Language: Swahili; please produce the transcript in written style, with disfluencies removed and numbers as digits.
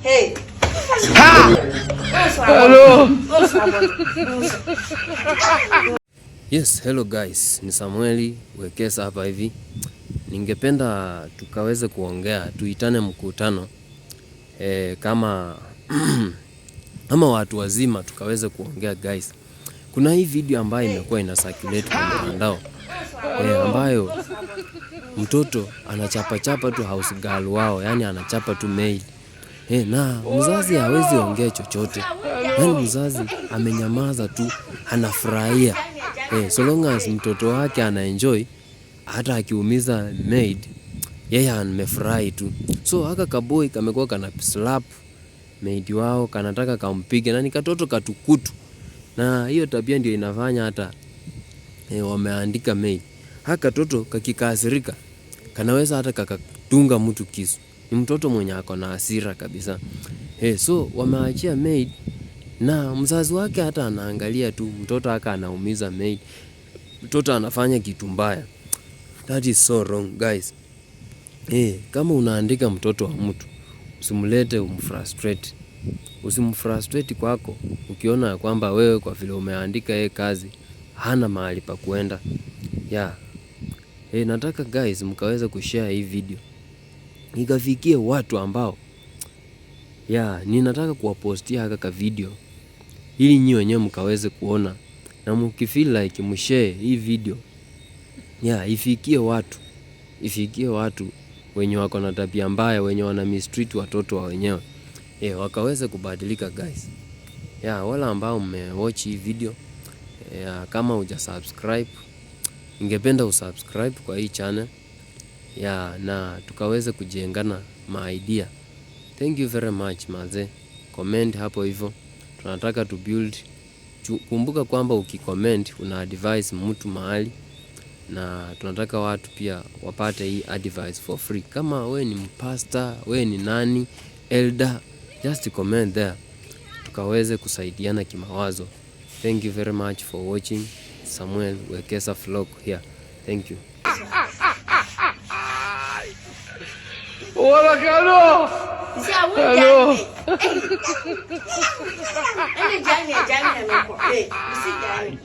Hey. Ha! Hello. Yes, hello guys. Ni Samueli Wekesa hapa hivi. Ningependa tukaweze kuongea, tuitane mkutano. Kama ama watu wazima tukaweze kuongea guys. Kuna hii video ambayo imekuwa ina circulate kwa mtandao. Ambayo mtoto anachapa tu house girl wao, yani anachapa tu maid. Na mzazi hawezi ongea chochote. Yani mzazi amenyamaza tu, anafurahia. So long as mtoto wake anaenjoy, hata akiumiza maid, yeye amefurahi tu. So haka kaboy kamekuwa kana slap maid wao, kanataka kampige, na ni katoto katukutu. Na hiyo tabia ndio inafanya hata wameandika maid. Haka katoto kakikasirika, kanaweza hata kakatunga mtu kisu. Ni mtoto mwenye ako na hasira kabisa. So wameachia maid na mzazi wake hata anaangalia tu, mtoto haka anaumiza maid. Mtoto anafanya kitu mbaya. That is so wrong guys. Kama unaandika mtoto wa mtu, usimlete umfrustrate. Usimfrustrate kwako ukiona kwamba wewe kwa vile umeandika yeye kazi hana mahali pa kuenda. Nataka guys mkaweza kushare hii video ikafikie watu ambao ninataka kuwapostia haka video ili nyinyi wenyewe mkaweze kuona, na mkifeel like mshare hii video ifikie watu wenye wako na tabia mbaya, wenye wana mistreat watoto wa wenyewe, wakaweze kubadilika guys. Wala ambao mmewatch hii video, kama hujasubscribe, ningependa usubscribe kwa hii channel na tukaweze kujengana idea. Thank you very much maze. Comment hapo hivyo. Tunataka to build. Kumbuka kwamba ukicomment una advise mtu mahali, na tunataka watu pia wapate hii advice for free. Kama we ni mpasta, we ni nani, elder, just comment there, tukaweze kusaidiana kimawazo. Thank you very much for watching. Samuel Wekesa vlog here. Thank you. Hola, Carlos. Hello. Hello.